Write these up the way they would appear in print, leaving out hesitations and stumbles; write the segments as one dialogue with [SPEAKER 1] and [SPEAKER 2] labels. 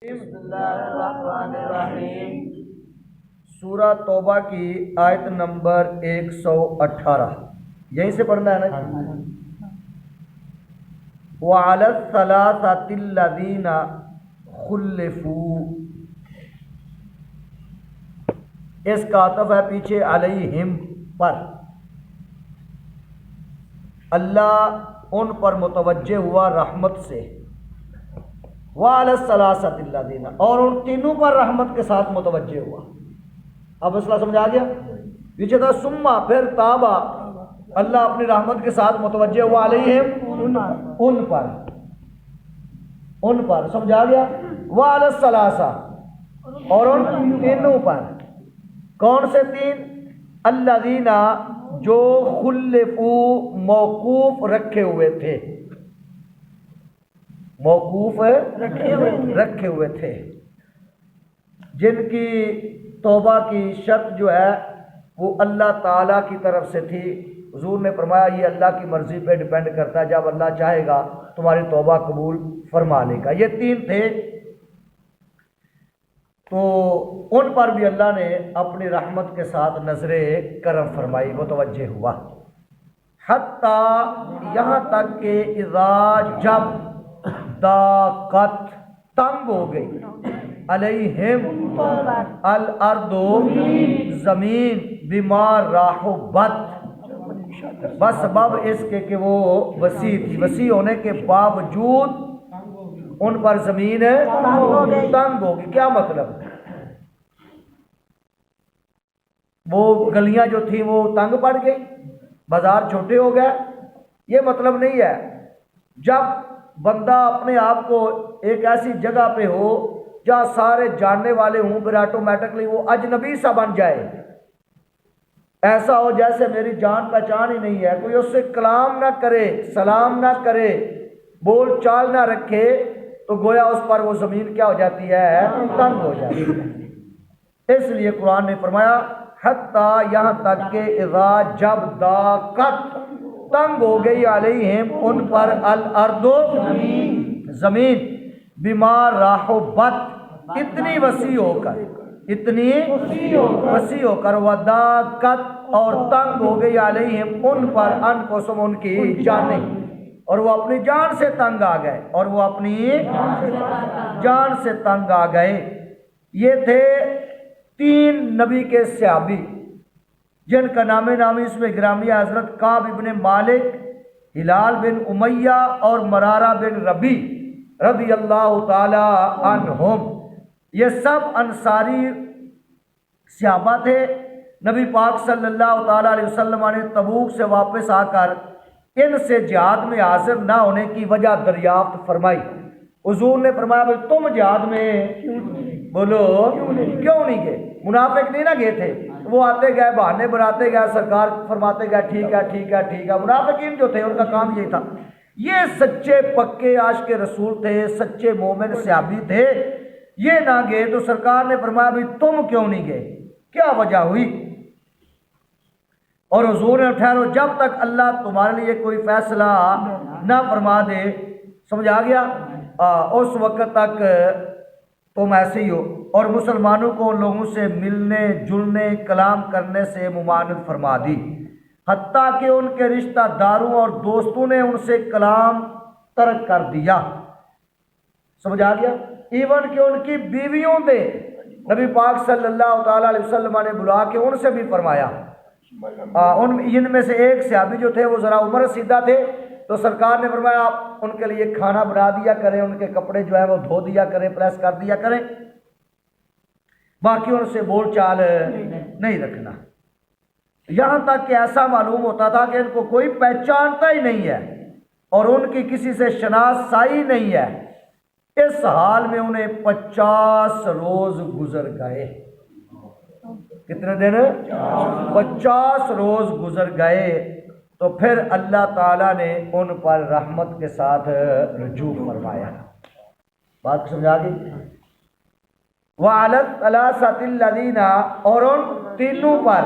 [SPEAKER 1] بسم اللہ الرحمن الرحیم۔ سورہ توبہ کی آیت نمبر 118 یہیں سے پڑھنا ہے نا۔ وَعَلَى الثَّلَاثَةِ الَّذِينَ خُلِّفُوا، اس کا عطف ہے پیچھے علیہم پر۔ اللہ ان پر متوجہ ہوا رحمت سے، وَعَلَى الثَّلَاثَةِ الَّذِينَ، اور ان تینوں پر رحمت کے ساتھ متوجہ ہوا۔ اب مسئلہ سمجھا گیا؟ پیچھے تھا سما، پھر تابا، اللہ اپنی رحمت کے ساتھ متوجہ ہوا علیہم، ان پر سمجھا گیا۔ وَعَلَى الثَّلَاثَةِ، اور ان تینوں پر۔ کون سے تین؟ الذین، جو خلفوا، موقوف رکھے ہوئے تھے، موقوف رکھے ہوئے تھے، جن کی توبہ کی شرط جو ہے وہ اللہ تعالیٰ کی طرف سے تھی۔ حضور نے فرمایا یہ اللہ کی مرضی پہ ڈیپینڈ کرتا ہے، جب اللہ چاہے گا تمہاری توبہ قبول فرما لے گا۔ یہ تین تھے، تو ان پر بھی اللہ نے اپنی رحمت کے ساتھ نظر کرم فرمائی، متوجہ ہوا۔ حتیٰ، یہاں تک کہ اذا، جب، ضاقت، تنگ ہو گئی، علیہم، الارض، زمین، بما رحبت، بس سبب اس کے کہ وہ وسیع تھی، وسیع ہونے کے باوجود ان پر زمین تنگ ہوگی۔ کیا مطلب؟ وہ گلیاں جو تھیں وہ تنگ پڑ گئی، بازار چھوٹے ہو گئے، یہ مطلب نہیں ہے۔ جب بندہ اپنے آپ کو ایک ایسی جگہ پہ ہو جہاں سارے جاننے والے ہوں، پھر آٹومیٹکلی وہ اجنبی سا بن جائے، ایسا ہو جیسے میری جان پہچان ہی نہیں ہے، کوئی اس سے کلام نہ کرے، سلام نہ کرے، بول چال نہ رکھے، تو گویا اس پر وہ زمین کیا ہو جاتی ہے؟ تنگ ہو جاتی ہے۔ اس لیے قرآن نے فرمایا حتیٰ، یہاں تک کہ اذا، جب، ضاقت، تنگ ہو گئی، علیہم، ان پر، الارض، زمین، بما رحبت، اتنی وسیع ہو کر، اتنی وسیع ہو کر، وضاقت، اور تنگ ہو گئی، علیہم، ان پر، انفسہم، ان کی جانیں، اور وہ اپنی جان سے تنگ آ گئے، اور وہ اپنی جان سے تنگ آ گئے۔ یہ تھے تین نبی کے صحابی، جن کا نام نامی اس میں گرامی حضرت کعب ابن مالک، ہلال بن امیہ، اور مرارہ بن ربی رضی اللہ تعالی عنہم۔ یہ سب انصاری صحابہ تھے۔ نبی پاک صلی اللہ تعالی علیہ وسلم نے تبوک سے واپس آ کر ان سے جہاد میں حاضر نہ ہونے کی وجہ دریافت فرمائی۔ حضور نے فرمایا بھائی تم جہاد میں بولو کیوں نہیں گئے؟ منافق نہیں نہ گئے تھے، وہ آتے گئے، بہانے بناتے گئے، سرکار فرماتے گئے ٹھیک ہے ٹھیک ہے ٹھیک ہے۔ منافقین جو تھے ان کا کام یہی تھا۔ یہ سچے پکے عاشق رسول تھے، سچے مومن صحابی تھے، یہ نہ گئے تو سرکار نے فرمایا بھائی تم کیوں نہیں گئے؟ کیا وجہ ہوئی؟ اور حضور نے ٹھہرو، جب تک اللہ تمہارے لیے کوئی فیصلہ نہ فرما دے، سمجھ آ گیا، اس وقت تک تم ایسے ہی ہو۔ اور مسلمانوں کو ان لوگوں سے ملنے جلنے کلام کرنے سے ممانعت فرما دی، حتیٰ کہ ان کے رشتہ داروں اور دوستوں نے ان سے کلام ترک کر دیا، سمجھ آ گیا، ایون کہ ان کی بیویوں نے نبی پاک صلی اللہ تعالیٰ علیہ وسلم نے بلا کے ان سے بھی فرمایا۔ ان میں سے ایک صحابی جو تھے وہ ذرا عمر رسیدہ تھے، تو سرکار نے فرمایا آپ ان کے لیے کھانا بنا دیا کریں، ان کے کپڑے جو ہے وہ دھو دیا کریں، پریس کر دیا کریں، باقی ان سے بول چال نہیں رکھنا۔ یہاں تک کہ ایسا معلوم ہوتا تھا کہ ان کو کوئی پہچانتا ہی نہیں ہے اور ان کی کسی سے شناسائی نہیں ہے۔ اس حال میں انہیں 50 روز گزر گئے۔ کتنے دن؟ 50 روز گزر گئے، تو پھر اللہ تعالیٰ نے ان پر رحمت کے ساتھ رجوع فرمایا۔ بات کو سمجھا گئی؟ وَعَلَى الثَّلَاثَةِ الَّذِينَ، اور ان تینوں پر،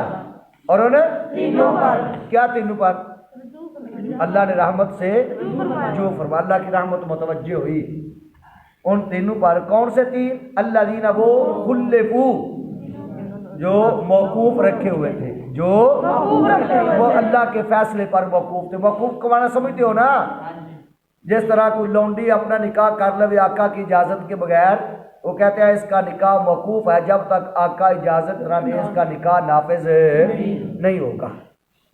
[SPEAKER 1] اور ان تینوں پر، کیا تینوں پر؟ اللہ نے رحمت سے رجوع فرمایا، اللہ کی رحمت متوجہ ہوئی۔ ان تینوں پر. کون سے تین؟ الذین وہ خلفو جو موقوف رکھے ہوئے تھے، جو وہ اللہ کے فیصلے پر موقوف تھے. موقوف کو معنی سمجھتے ہو نا؟ جس طرح کوئی لونڈی اپنا نکاح کر لے آقا کی اجازت کے بغیر، وہ کہتے ہیں اس کا نکاح موقوف ہے، جب تک آقا اجازت نہ دے اس کا نکاح نافذ نہیں ہوگا.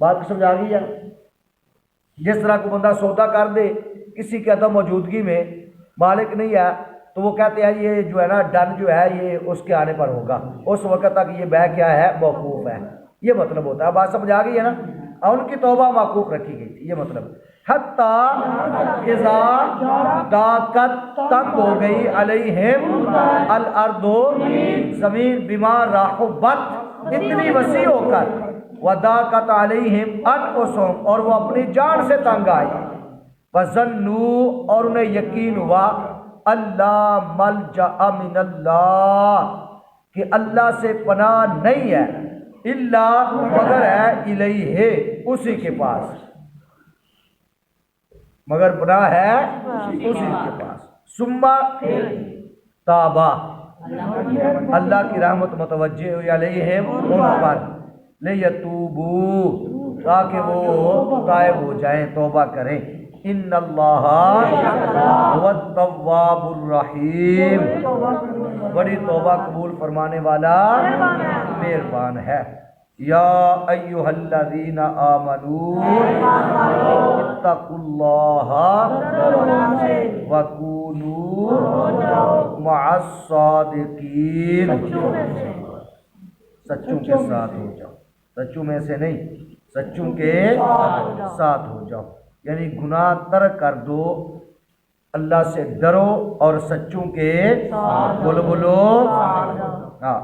[SPEAKER 1] بات سمجھ آ گئی ہے؟ جس طرح کوئی بندہ سودا کر دے کسی کے عدم موجودگی میں، مالک نہیں ہے، تو وہ کہتے ہیں یہ جو ہے نا ڈن جو ہے یہ اس کے آنے پر ہوگا، اس وقت تک یہ بیع کیا ہے؟ موقوف ہے. یہ مطلب ہوتا ہے. بات سمجھ آ گئی ہے نا؟ اور ان کی توبہ موقوف رکھی گئی تھی، یہ مطلب. حتی اذا ضاقت تنگ ہو گئی علیہم الارض زمین بما رحبت اتنی وسیع ہو کر، وضاقت علیہم انفسہم اور وہ اپنی جان سے تنگ آئی، فظنوا اور انہیں یقین ہوا اللہ ملجأ من اللہ کہ اللہ سے پناہ نہیں ہے، الا مگر ہے الیہ اسی کے پاس، مگر پناہ ہے اسی کے پاس. ثم تابا اللہ کی رحمت متوجہ ہوئی علیہم ان پر، لیتوبوا تاکہ وہ تائب ہو جائیں، توبہ کریں. ان اللہ هو التواب الرحیم بڑی توبہ قبول فرمانے والا مہربان ہے. یا ایھا الذین آمنوا اتقوا اللہ وکونوا مع الصادقین. سچوں کے ساتھ ہو جاؤ، سچوں میں سے نہیں، سچوں کے ساتھ ہو جاؤ. یعنی گناہ ترک کر دو، اللہ سے ڈرو اور سچوں کے بولو. ہاں